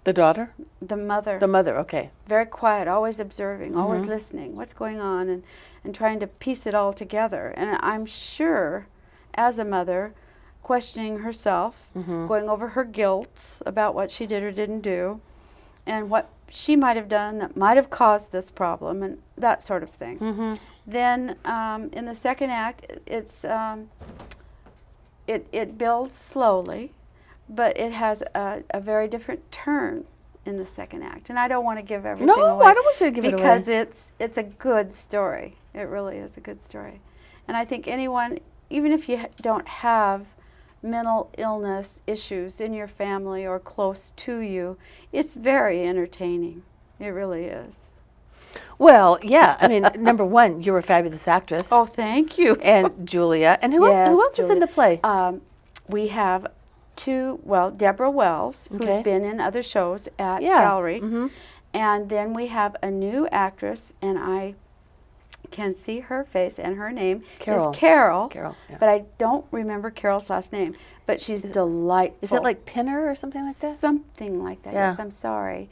The daughter? The mother. The mother, okay. Very quiet, always observing, always listening. What's going on, and trying to piece it all together. And I'm sure, as a mother, questioning herself, going over her guilt about what she did or didn't do, and what she might have done that might have caused this problem, and that sort of thing. Then in the second act, it builds slowly, but it has a very different turn in the second act. And I don't want to give everything away. No, I don't want you to give it away. Because it's a good story. It really is a good story. And I think anyone, even if you don't have mental illness issues in your family or close to you, it's very entertaining. It really is. Well, yeah. I mean, number one, you're a fabulous actress. Oh, thank you. And Julia. And who else is in the play? We have Deborah Wells, who's been in other shows at Gallery. And then we have a new actress, and I can see her face, and her name is Carol. Carol, yeah. But I don't remember Carol's last name. But she's delightful. Is it like Pinner or something like that? Something like that, Yeah. yes. I'm sorry.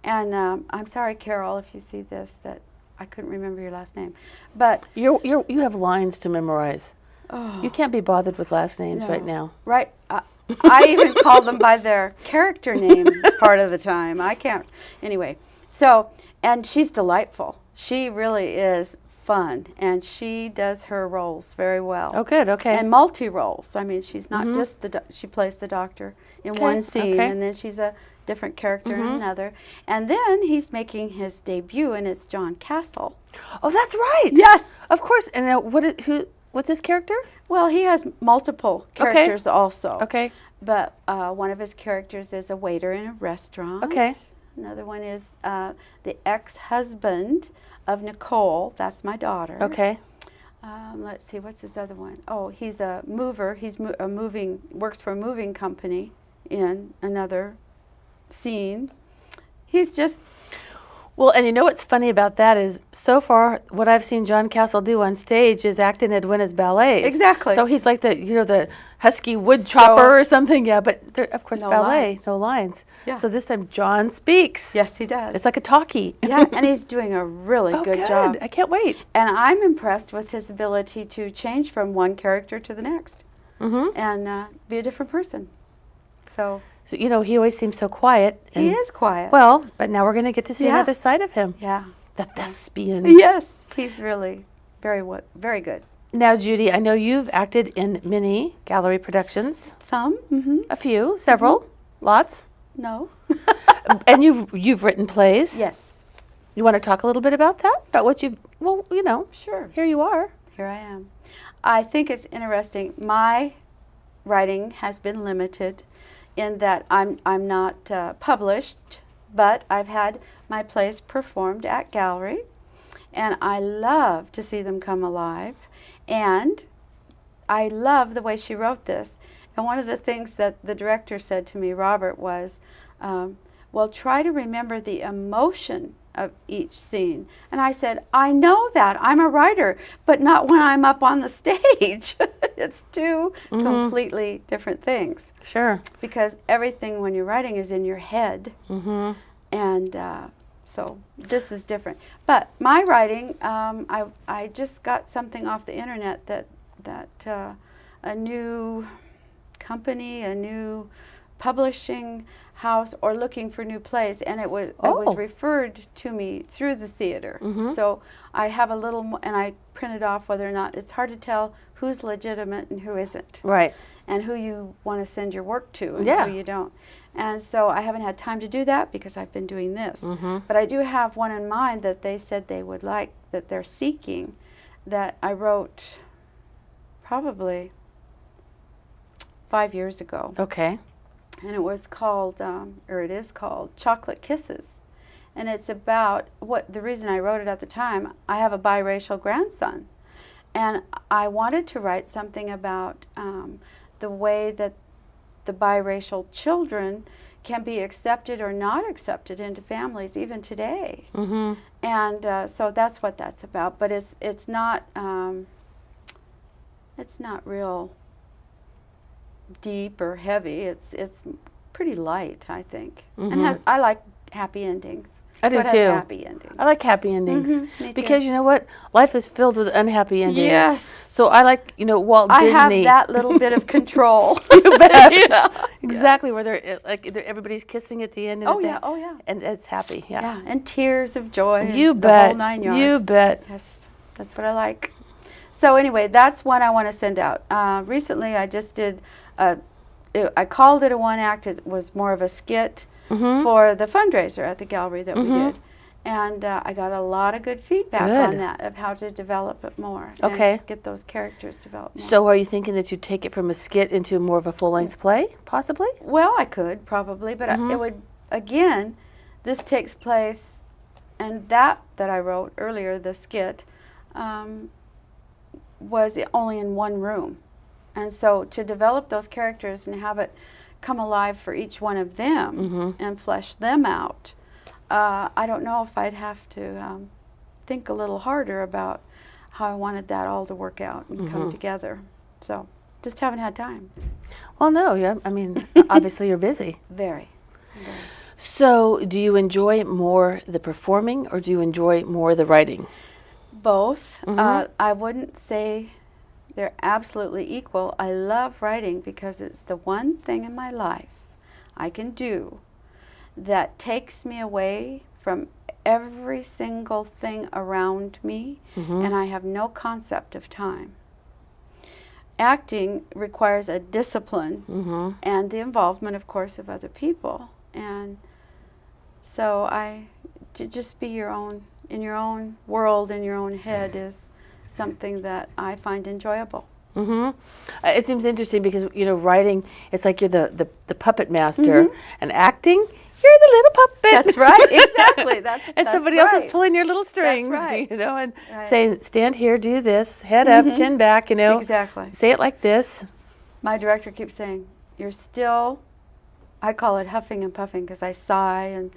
And I'm sorry, Carol, if you see this, that I couldn't remember your last name. But You have lines to memorize. You can't be bothered with last names right now. Right. I even call them by their character name part of the time. I can't. Anyway, so, and she's delightful. She really is fun, and she does her roles very well. Oh, good, okay. And multi-roles. I mean, she's not just she plays the doctor in one scene, and then she's a different character in another. And then he's making his debut, and it's John Castle. Oh, that's right. Yes. Of course. And what's his character? Well, he has multiple characters also. Okay. But one of his characters is a waiter in a restaurant. Okay. Another one is the ex-husband of Nicole. That's my daughter. Okay. Let's see, what's his other one? Oh, he's a mover. He's works for a moving company in another scene. He's just... Well, and you know what's funny about that is, so far, what I've seen John Castle do on stage is act in Edwina's ballets. Exactly. So he's like the husky wood chopper or something. Yeah, but of course, No ballet, lines. no lines. Yeah. So this time John speaks. Yes, he does. It's like a talkie. Yeah, and he's doing a really good job. I can't wait. And I'm impressed with his ability to change from one character to the next and be a different person. So he always seems so quiet. And, he is quiet. Well, but now we're going to get to see another side of him. Yeah. The thespian. Yes, he's really very good. Now, Judy, I know you've acted in many gallery productions. Some? A few, several, lots. No. And you've written plays. Yes. You want to talk a little bit about that? About what Sure. Here you are. Here I am. I think it's interesting. My writing has been limited in that I'm not published, but I've had my plays performed at Gallery, and I love to see them come alive. And I love the way she wrote this. And one of the things that the director said to me, Robert, was, well, try to remember the emotion of each scene. And I said, I know that. I'm a writer, but not when I'm up on the stage. It's two completely different things. Sure. Because everything when you're writing is in your head. And so this is different. But my writing, I just got something off the internet that a new company, a new publishing house, or looking for new plays, and it was referred to me through the theater. So I have a little, and I printed off whether or not, it's hard to tell who's legitimate and who isn't. Right. And who you want to send your work to and Yeah. who you don't. And so I haven't had time to do that because I've been doing this. But I do have one in mind that they said they would like, that they're seeking, that I wrote probably 5 years ago. Okay. And it was called, it is called Chocolate Kisses. And it's about, the reason I wrote it at the time, I have a biracial grandson. And I wanted to write something about the way that the biracial children can be accepted or not accepted into families even today. And so that's what that's about. But it's not real deep or heavy. It's pretty light, I think. And I like happy endings. I So do it has too. happy endings. I like happy endings Me because too. you know what? Life is filled with unhappy endings. Yes. So I like, Walt I Disney. have that little bit of control. You bet. Exactly, where everybody's kissing at the end. And Oh, it's yeah, oh, yeah. And it's happy. Yeah. Yeah, and tears of joy. You and bet. The whole 9 yards. You bet. Yes, that's what I like. So anyway, that's one I want to send out. Recently, I just did. I called it a one act. It was more of a skit for the fundraiser at the gallery that we did, and I got a lot of good feedback on that of how to develop it more. Okay. And get those characters developed more. So are you thinking that you'd take it from a skit into more of a full-length play, possibly? Well, I could probably, but it would, again, this takes place, and that I wrote earlier, the skit, was only in one room. And so to develop those characters and have it come alive for each one of them and flesh them out, I don't know if I'd have to think a little harder about how I wanted that all to work out and come together. So just haven't had time. Well, no, yeah. I mean, obviously you're busy. Very. So do you enjoy more the performing or do you enjoy more the writing? Both. I wouldn't say they're absolutely equal. I love writing because it's the one thing in my life I can do that takes me away from every single thing around me, and I have no concept of time. Acting requires a discipline and the involvement, of course, of other people. And so to just be in your own world, in your own head is something that I find enjoyable. It seems interesting because, writing, it's like you're the puppet master, and acting, you're the little puppet. That's right, exactly. And somebody else is pulling your little strings, right. and saying, stand here, do this, head up, chin back, Exactly. Say it like this. My director keeps saying, you're still, I call it huffing and puffing because I sigh and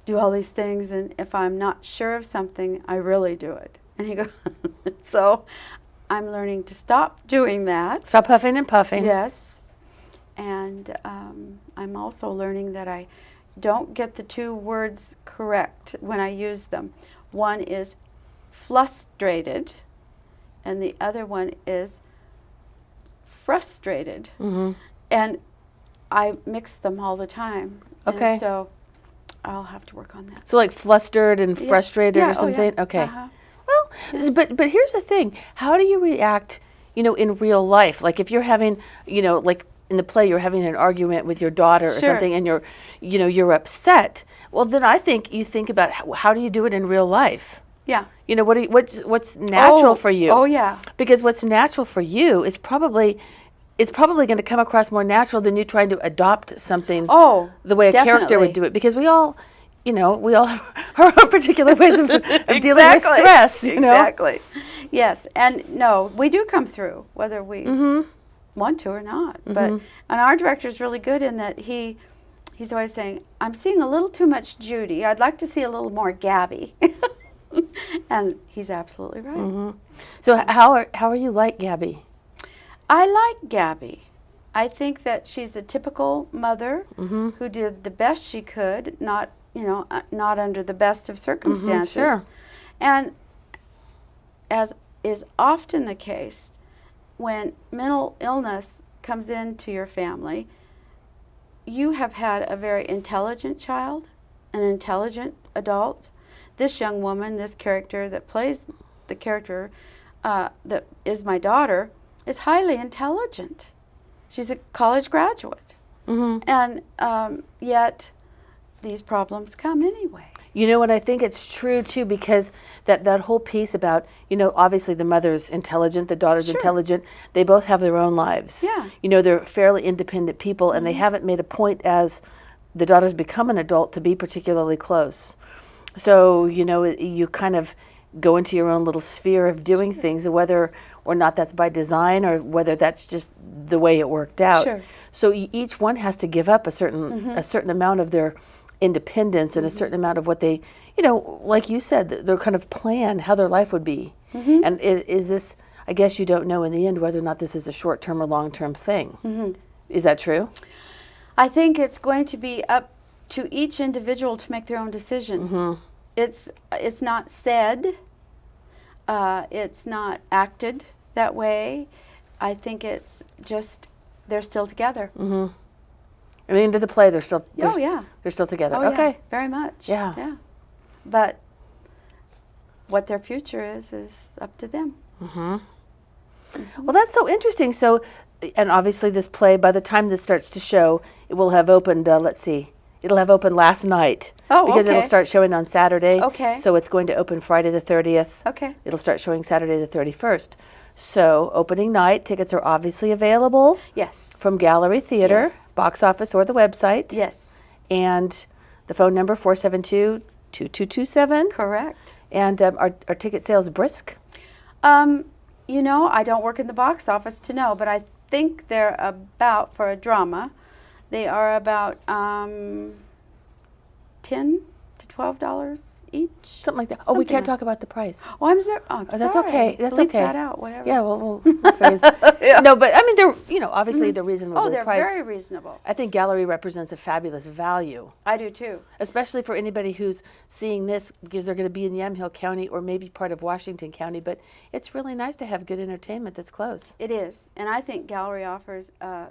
do all these things, and if I'm not sure of something, I really do it. And he goes, so I'm learning to stop doing that. Stop huffing and puffing. Yes. And I'm also learning that I don't get the two words correct when I use them. One is flustrated, and the other one is frustrated. And I mix them all the time. Okay. And so I'll have to work on that. So like flustered and frustrated or Oh, something? yeah. Okay. Well, but here's the thing. How do you react, in real life? Like if you're having, like in the play, you're having an argument with your daughter or something, and you're upset. Well, then I think you think about how do you do it in real life? Yeah. What's natural for you? Oh, yeah. Because what's natural for you is probably going to come across more natural than you trying to adopt something the way a character would do it. Because we all have our own particular ways of dealing with stress. Exactly. Yes, and no, we do come through whether we want to or not. But and our director is really good in that he's always saying, "I'm seeing a little too much Judy. I'd like to see a little more Gabby." And he's absolutely right. So how are you like Gabby? I like Gabby. I think that she's a typical mother who did the best she could, not under the best of circumstances. Sure. And as is often the case, when mental illness comes into your family, you have had a very intelligent child, an intelligent adult. This young woman, this character that plays the character that is my daughter, is highly intelligent. She's a college graduate. And yet these problems come anyway. And I think it's true too, because that whole piece about, obviously the mother's intelligent, the daughter's intelligent, they both have their own lives. Yeah. They're fairly independent people, and they haven't made a point as the daughter's become an adult to be particularly close. So, you kind of go into your own little sphere of doing things, whether or not that's by design or whether that's just the way it worked out. Sure. So each one has to give up a certain amount of their independence and a certain amount of what they, like you said, their kind of plan how their life would be. And is this, I guess you don't know in the end whether or not this is a short-term or long-term thing. Is that true? I think it's going to be up to each individual to make their own decision. It's not said, it's not acted that way. I think it's just they're still together. At the end of the play, they're still yeah. they're still together. Oh, Okay. yeah, very much. Yeah. But what their future is up to them. Well, that's so interesting. So, and obviously this play, by the time this starts to show, it will have opened, let's see, it'll have opened last night. Oh, because it'll okay. start showing on Saturday. Okay. So it's going to open Friday the 30th. Okay. It'll start showing Saturday the 31st. So opening night, tickets are obviously available Yes. from Gallery Theater, Yes. box office, or the website. Yes. And the phone number, 472-2227. Correct. And are ticket sales brisk? You know, I don't work in the box office to know, but I think they're about, for a drama, they are about $10 to $12 each. Something like that. Oh, we Something can't like- talk about the price. Oh, I'm sorry. Oh, That's sorry. okay. That's Bleep okay. that out, whatever. Yeah, well, we'll figure No, but I mean, they're, obviously they're reasonably Oh, they're priced. very reasonable. I think Gallery represents a fabulous value, I do too. especially for anybody who's seeing this because they're going to be in Yamhill County or maybe part of Washington County. But it's really nice to have good entertainment that's close. It is. And I think Gallery offers a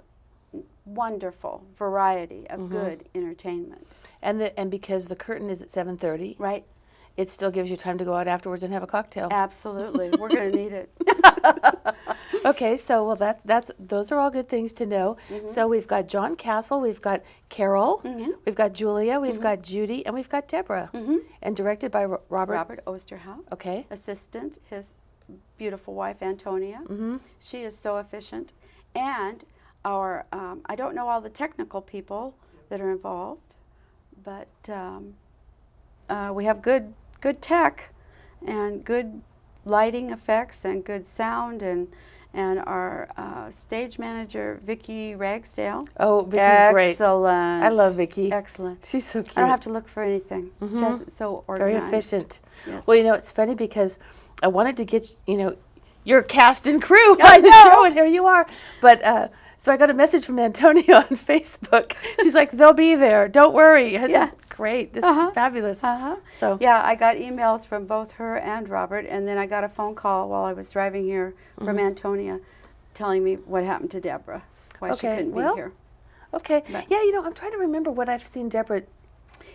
wonderful variety of good entertainment. And because the curtain is at 7:30, Right? it still gives you time to go out afterwards and have a cocktail. Absolutely. We're going to need it. Okay, so well, those are all good things to know. So we've got John Castle, we've got Carol, we've got Julia, we've got Judy, and we've got Deborah, and directed by Robert Osterhout. Okay. Assistant, his beautiful wife, Antonia. She is so efficient. And our, I don't know all the technical people that are involved, but we have good tech and good lighting effects and good sound, and our stage manager, Vicki Ragsdale. Oh, Vicky's great. Excellent. I love Vicki. Excellent. She's so cute. I don't have to look for anything. She has it so Very organized. efficient. Yes. Well, it's funny because I wanted to get, your cast and crew I on the know. show, and here you are. But so I got a message from Antonia on Facebook. She's like, they'll be there. Don't worry. I said, Yeah. great. This is fabulous. So Yeah, I got emails from both her and Robert, and then I got a phone call while I was driving here from Antonia telling me what happened to Deborah, why she Okay, couldn't well, be here. Okay. But- Yeah, I'm trying to remember what I've seen Deborah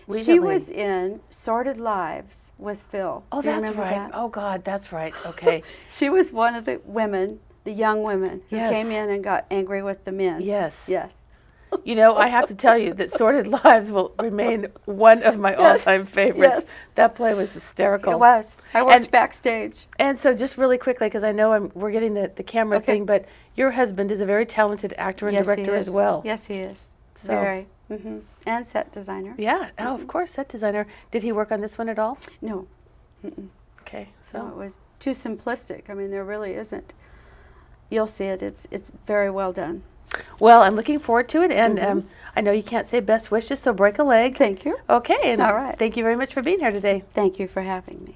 recently. She was in Sordid Lives with Phil. Oh, Do you that's remember right. that? Oh, God, that's right. Okay. She was one of the women, the young women, who Yes. came in and got angry with the men. Yes. Yes. I have to tell you that Sordid Lives will remain one of my all-time favorites. Yes. That play was hysterical. It was. I worked And- backstage. And so just really quickly, because I know we're getting the camera Okay. thing, but your husband is a very talented actor and Yes, director he as is. well. Yes, he is. So- Very. And set designer. Yeah. Oh, of course, set designer. Did he work on this one at all? No. Okay. So So it was too simplistic. I mean, there really isn't. You'll see it. It's very well done. well, I'm looking forward to it, and I know you can't say best wishes, so break a leg. Thank you. Okay. And All right. Thank you very much for being here today. Thank you for having me.